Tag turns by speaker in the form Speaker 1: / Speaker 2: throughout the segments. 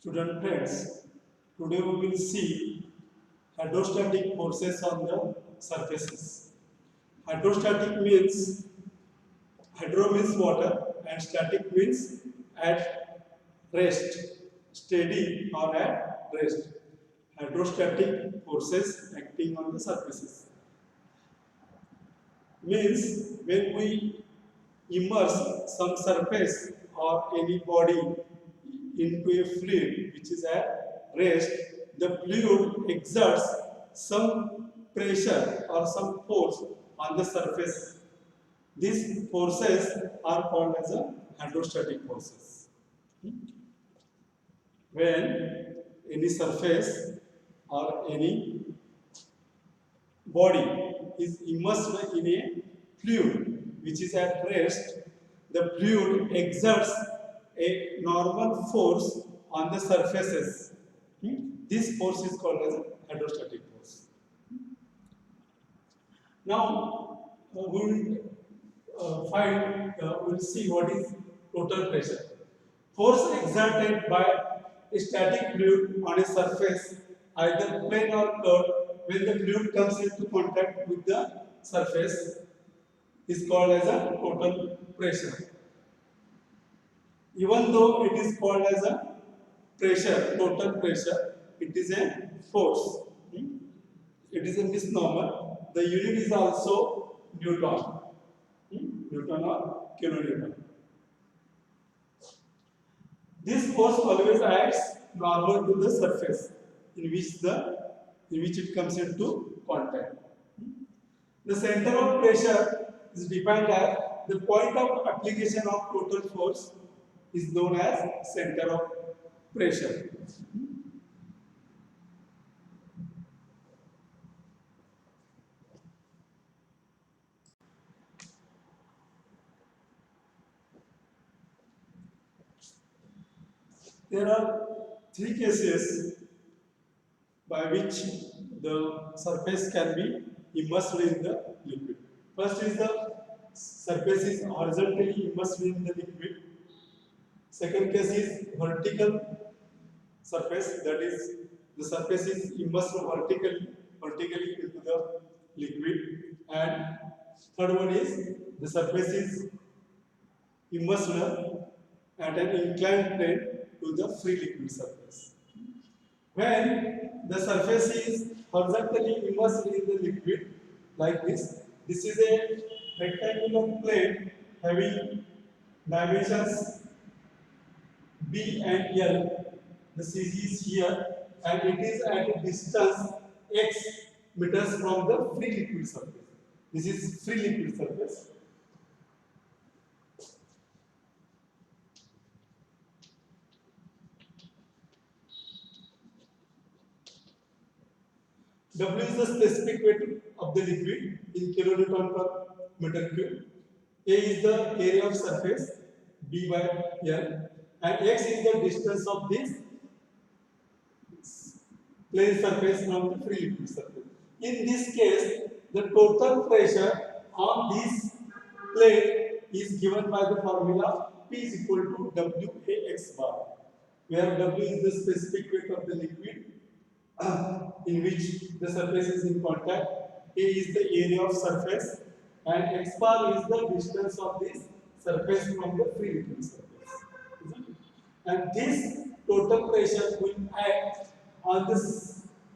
Speaker 1: Student friends, today we will see hydrostatic forces on the surfaces. Hydrostatic means hydro means water and static means at rest, steady or at rest. Hydrostatic forces acting on the surfaces means when we immerse some surface or any body into a fluid which is at rest, the fluid exerts some pressure or some force on the surface. These forces are called as a hydrostatic forces. When any surface or any body is immersed in a fluid which is at rest, the fluid exerts a normal force on the surfaces. This force is called as a hydrostatic force. Now we'll see what is total pressure. Force exerted by a static fluid on a surface, either plane or curved, when the fluid comes into contact with the surface, is called as a total pressure. Even though it is called as a pressure, total pressure, it is a force. It is a misnomer. The unit is also Newton. Newton or kilonewton. This force always acts normal to the surface in which it comes into contact. The center of pressure is defined as the point of application of total force is known as center of pressure. There are three cases by which the surface can be immersed in the liquid. First is the surface is horizontally immersed in the liquid. Second case is vertical surface, that is the surface is immersed vertically into the liquid. And third one is the surface is immersed at an inclined plane to the free liquid surface. When the surface is horizontally immersed in the liquid like this is a rectangular plane having dimensions B and L. The CG is here and it is at a distance x meters from the free liquid surface. This is free liquid surface. W is the specific weight of the liquid in kilonewton per meter cube. A is the area of surface B by L, and x is the distance of this plane surface from the free liquid surface. In this case, the total pressure on this plane is given by the formula P is equal to WAX bar, where W is the specific weight of the liquid in which the surface is in contact, A is the area of surface, and x bar is the distance of this surface from the free liquid surface. And this total pressure will act on the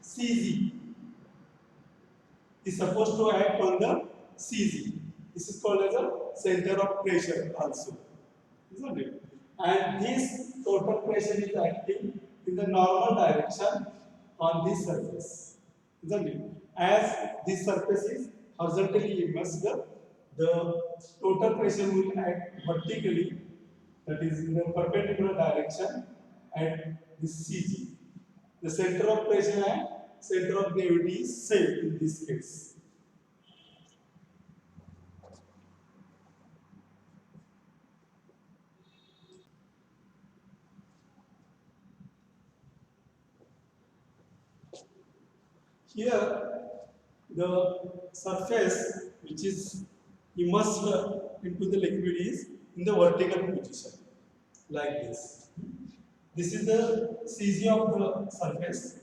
Speaker 1: CG. Is supposed to act on the CG. This is called as a center of pressure also, isn't it? And this total pressure is acting in the normal direction on this surface, isn't it? As this surface is horizontally immersed, the total pressure will act vertically, that is in the perpendicular direction at this CG. The center of pressure and center of gravity is same in this case. Here, the surface which is immersed into the liquid is in the vertical position, like this. This is the CG of the surface,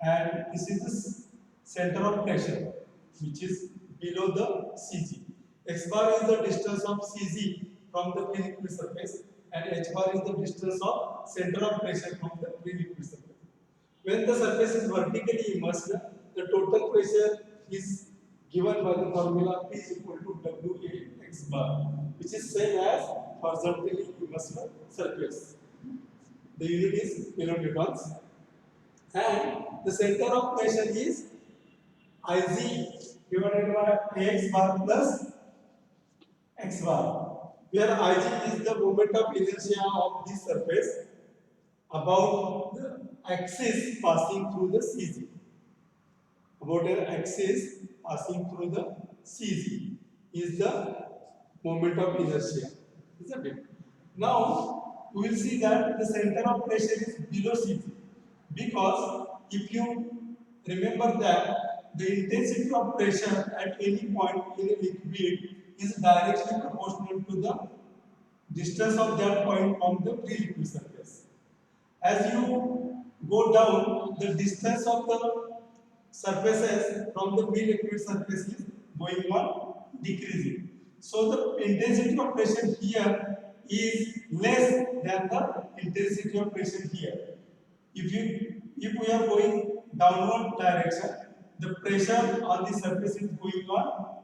Speaker 1: and this is the center of pressure, which is below the CG. X bar is the distance of CG from the pre-liquid surface, and H bar is the distance of center of pressure from the pre-liquid surface. When the surface is vertically immersed, the total pressure is given by the formula P is equal to WA X bar, which is same as horizontally immersed surface. The unit is kilonewtons, and the center of pressure is Ig divided by Ax bar plus X bar, where Ig is the moment of inertia of this surface about the axis passing through the CG. About an axis passing through the CG is the moment of inertia, isn't it? Now we will see that the center of pressure is below CG, because if you remember that the intensity of pressure at any point in a liquid is directly proportional to the distance of that point from the pre-liquid surface. As you go down, the distance of the surfaces from the pre-liquid surface is going on decreasing. So the intensity of pressure here is less than the intensity of pressure here. If we are going downward direction, the pressure on the surface is going on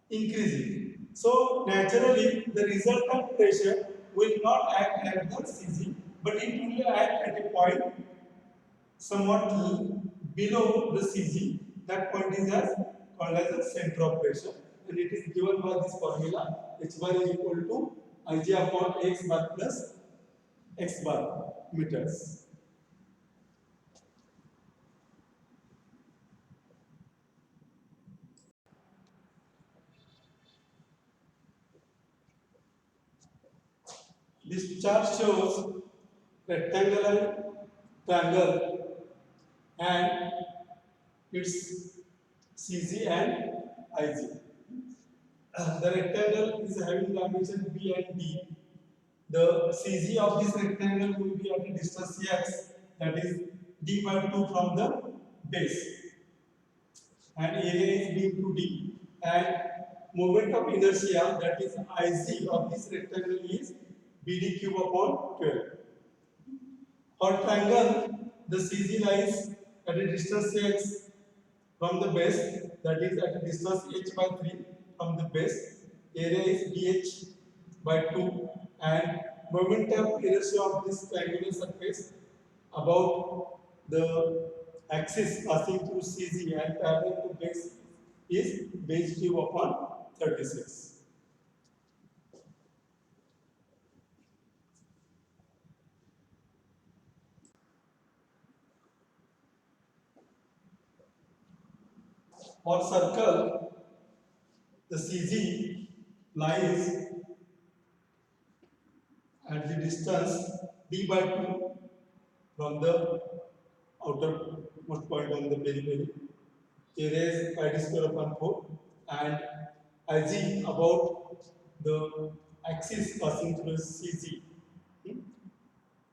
Speaker 1: increasing. So naturally, the resultant pressure will not act at the CG, but it will act at a point somewhat below the CG. That point is called as the center of pressure, and it is given by this formula: H bar is equal to Ig upon X bar plus X bar meters. This chart shows rectangular triangle and its CG and IG. The rectangle is having dimension B and D. The CG of this rectangle will be at a distance x, that is d by 2 from the base, and area is b into d, and moment of inertia, that is Ic of this rectangle, is bd cube upon 12. For triangle, the CG lies at a distance x from the base, that is at a distance h by 3 from the base. Area is dh by 2, and moment of inertia of this triangular surface about the axis passing through CG and parallel to base is base cube upon 36. For circle, the CG lies at the distance d by 2 from the outermost point on the periphery. Area is pi d square upon 4, and Ig about the axis passing through CG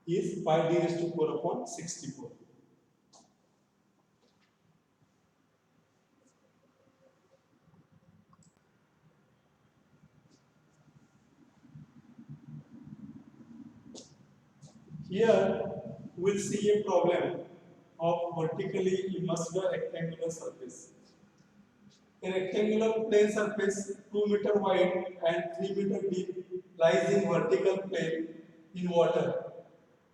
Speaker 1: is pi d raised to 4 upon 64. Here we'll see a problem of vertically immersed rectangular surface. A rectangular plane surface 2 meter wide and 3 meter deep lies in vertical plane in water.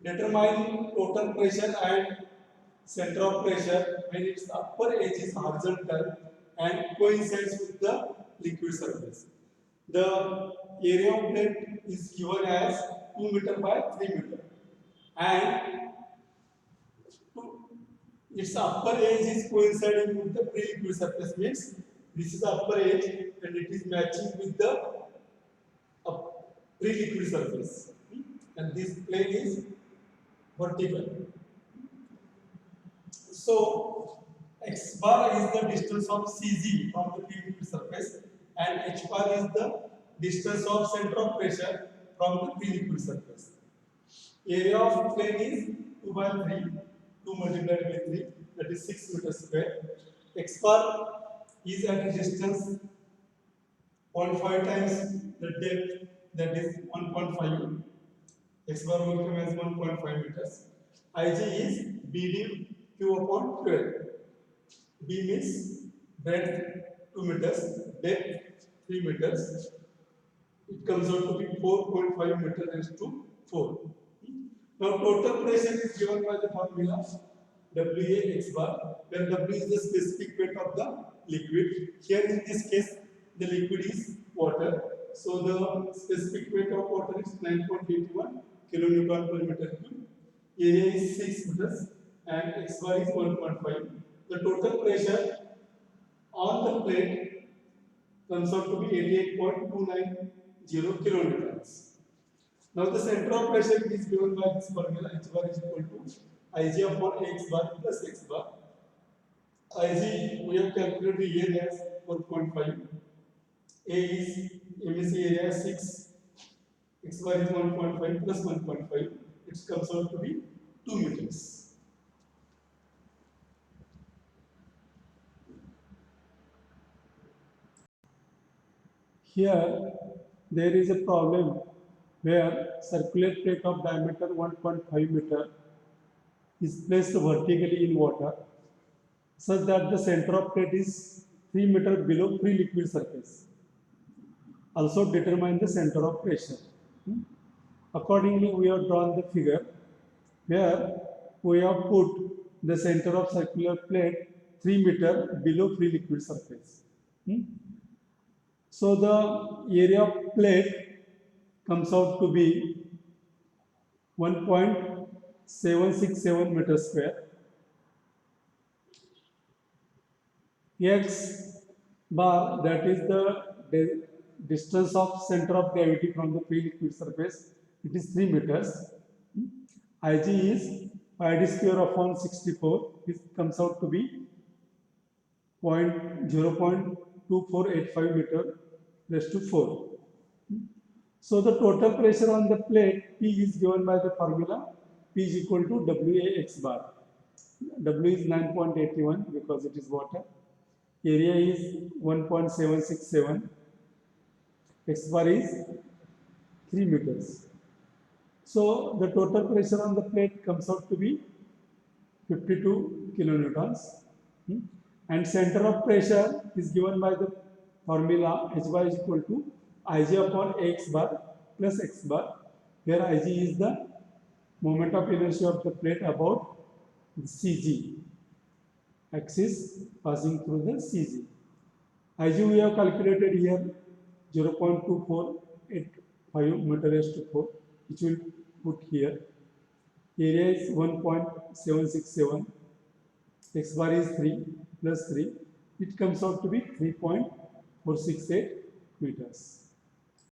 Speaker 1: Determine total pressure and center of pressure when its upper edge is horizontal and coincides with the liquid surface. The area of plane is given as 2 meter by 3 meter, and its upper edge is coinciding with the pre-liquid surface, means this is the upper edge and it is matching with the pre-liquid surface, and this plane is vertical. So x bar is the distance of CG from the pre-liquid surface, and h bar is the distance of center of pressure from the pre-liquid surface. Area of plane is 2 by 3, 2 multiplied by 3, that is 6 meters square. X bar is at a distance 0.5 times the depth, that is 1.5. X bar will come as 1.5 meters. Ig is BD Q upon 12. B means breadth 2 meters, depth 3 meters. It comes out to be 4.5 meters raised to 4. Now total pressure is given by the formula WA X bar, where W is the specific weight of the liquid. Here in this case, the liquid is water. So the specific weight of water is 9.81 kilonewton per meter cube. Area is 6 meters and X bar is 1.5. The total pressure on the plate comes out to be 88.290 kilonewtons. Now the center of pressure is given by this formula. H bar is equal to Ig upon X bar plus X bar. Ig we have calculated here as 4.5. A is MSC area 6. X bar is 1.5 plus 1.5. It comes out to be 2 meters. Here there is a problem where circular plate of diameter 1.5 meter is placed vertically in water such that the center of plate is 3 meter below free liquid surface. Also determine the center of pressure. Accordingly, we have drawn the figure where we have put the center of circular plate 3 meter below free liquid surface. So the area of plate comes out to be 1.767 meters square. X bar, that is the distance of center of gravity from the free liquid surface, it is 3 meters. Ig is pi d square upon 64, it comes out to be 0.2485 meter raised to 4. So the total pressure on the plate P is given by the formula P is equal to WA X bar. W is 9.81 because it is water. Area is 1.767. X bar is 3 meters. So the total pressure on the plate comes out to be 52 kilonewtons. And center of pressure is given by the formula H bar is equal to Ig upon X bar plus X bar, where Ig is the moment of inertia of the plate about CG, axis passing through the CG. Ig we have calculated here 0.2485 meter raised to 4, which will put here. Area is 1.767. X bar is 3 plus 3. It comes out to be 3.468 meters.